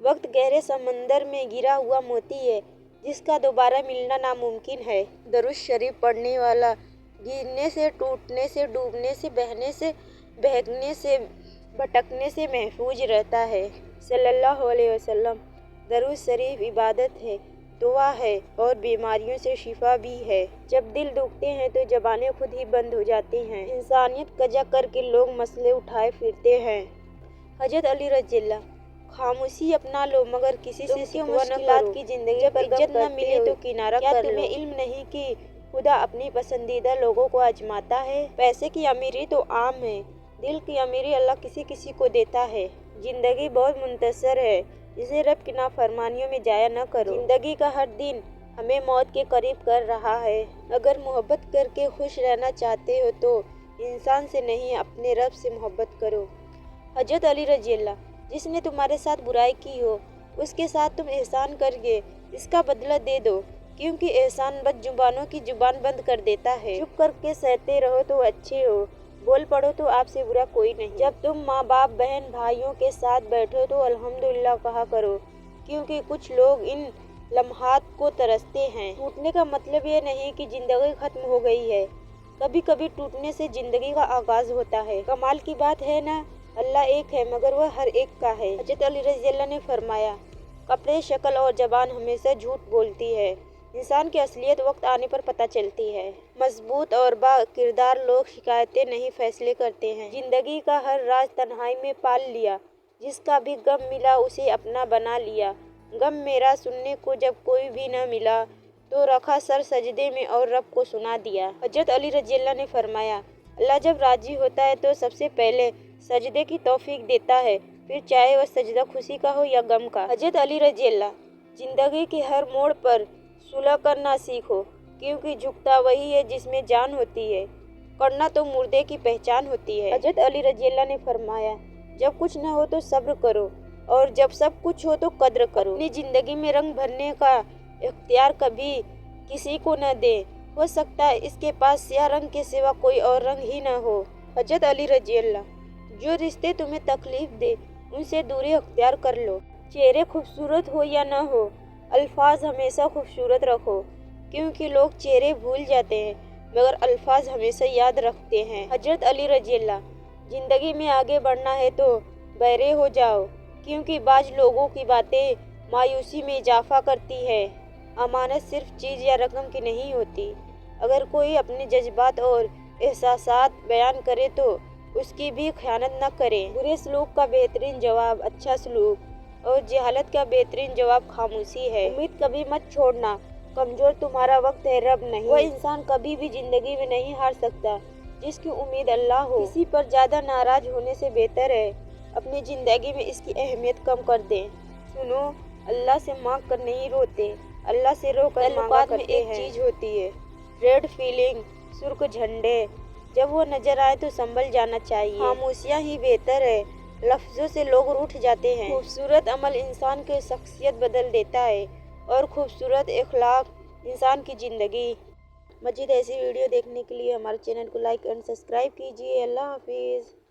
वक्त गहरे समंदर में गिरा हुआ मोती है जिसका दोबारा मिलना नामुमकिन है। दरूद शरीफ पढ़ने वाला गिरने से, टूटने से, डूबने से, बहने से, बहकने से, भटकने से महफूज रहता है। सल्लल्लाहु अलैहि वसल्लम। दरूद शरीफ इबादत है, दुआ है और बीमारियों से शिफा भी है। जब दिल दुखते हैं तो ज़बानें खुद ही बंद हो जाती हैं। इंसानियत कजा करके लोग मसले उठाए फिरते हैं। हजरत अली रज़ियल्लाहु। खामोशी अपना लो मगर किसी से शिकवा न करो। की जिंदगी पर इज्जत न मिले तो किनारा कर लो। क्या तुम्हें इल्म नहीं कि खुदा अपनी पसंदीदा लोगों को आजमाता है? पैसे की अमीरी तो आम है, दिल की अमीरी अल्लाह किसी किसी को देता है। जिंदगी बहुत मुंतसर है, इसे रब की नाफरमानियों में जाया न करो। जिंदगी का हर दिन हमें मौत के करीब कर रहा है। अगर मोहब्बत करके खुश रहना चाहते हो तो इंसान से नहीं अपने रब से मोहब्बत करो। हजरत अली रज़ियल्लाहु। जिसने तुम्हारे साथ बुराई की हो उसके साथ तुम एहसान करके इसका बदला दे दो, क्योंकि एहसान बद जुबानों की जुबान बंद कर देता है। चुप करके सहते रहो तो अच्छे हो, बोल पड़ो तो आपसे बुरा कोई नहीं। जब तुम माँ बाप बहन भाइयों के साथ बैठो तो अल्हम्दुलिल्लाह कहा करो, क्योंकि कुछ लोग इन लम्हात को तरसते हैं। टूटने का मतलब ये नहीं कि जिंदगी खत्म हो गई है, कभी कभी टूटने से जिंदगी का आगाज होता है। कमाल की बात है ना, अल्लाह एक है मगर वह हर एक का है। हजरत अली रज़ियल्लाहु ने फरमाया, कपड़े, शक्ल और जबान हमेशा झूठ बोलती है। इंसान की असलियत वक्त आने पर पता चलती है। मजबूत और बा किरदार लोग शिकायतें नहीं फैसले करते हैं। जिंदगी का हर राज तन्हाई में पाल लिया, जिसका भी गम मिला उसे अपना बना लिया। गम मेरा सुनने को जब कोई भी न मिला तो रखा सर सजदे में और रब को सुना दिया। हजरत अली रज़ियल्लाहु ने फरमाया, अल्लाह जब राजी होता है तो सबसे पहले सजदे की तौफीक देता है, फिर चाहे वह सजदा खुशी का हो या गम का। हजरत अली रज़ियल्लाहु। जिंदगी के हर मोड़ पर सुलह करना सीखो, क्योंकि झुकता वही है जिसमें जान होती है, करना तो मुर्दे की पहचान होती है। हजरत अली रज़ियल्लाहु ने फरमाया, जब कुछ न हो तो सब्र करो और जब सब कुछ हो तो कद्र करो। अपनी जिंदगी में रंग भरने का इख्तियार कभी किसी को न दे, हो सकता है इसके पास स्याह रंग के सिवा कोई और रंग ही न हो। हजरत अली रज़ियल्लाहु। जो रिश्ते तुम्हें तकलीफ दे उनसे दूरी अख्तियार कर लो। चेहरे खूबसूरत हो या न हो, अल्फाज हमेशा खूबसूरत रखो, क्योंकि लोग चेहरे भूल जाते हैं मगर अल्फाज हमेशा याद रखते हैं। हजरत अली रज़ियल्लाहु। जिंदगी में आगे बढ़ना है तो बहरे हो जाओ, क्योंकि बाज लोगों की बातें मायूसी में इजाफा करती है। अमानत सिर्फ चीज़ या रकम की नहीं होती। अगर कोई अपने जज्बात और एहसासात बयान करे तो उसकी भी खयानत न करें। बुरे सलूक का बेहतरीन जवाब अच्छा सलूक और जहालत का बेहतरीन जवाब खामोशी है। उम्मीद कभी मत छोड़ना, कमजोर तुम्हारा वक्त है रब नहीं। वह इंसान कभी भी जिंदगी में नहीं हार सकता जिसकी उम्मीद अल्लाह हो। किसी पर ज्यादा नाराज होने से बेहतर है अपनी जिंदगी में इसकी अहमियत कम कर दें। सुनो, अल्लाह से मांग कर नहीं रोते, अल्लाह से रो कर मांगा करते हैं। एक चीज होती है रेड फीलिंग, सुर्ख झंडे, जब वो नजर आए तो संभल जाना चाहिए। खामोशियाँ ही बेहतर है, लफ्जों से लोग रूठ जाते हैं। खूबसूरत अमल इंसान की शख्सियत बदल देता है और खूबसूरत अखलाक इंसान की ज़िंदगी। मज़ीद ऐसी वीडियो देखने के लिए हमारे चैनल को लाइक एंड सब्सक्राइब कीजिए। अल्लाह हाफिज़।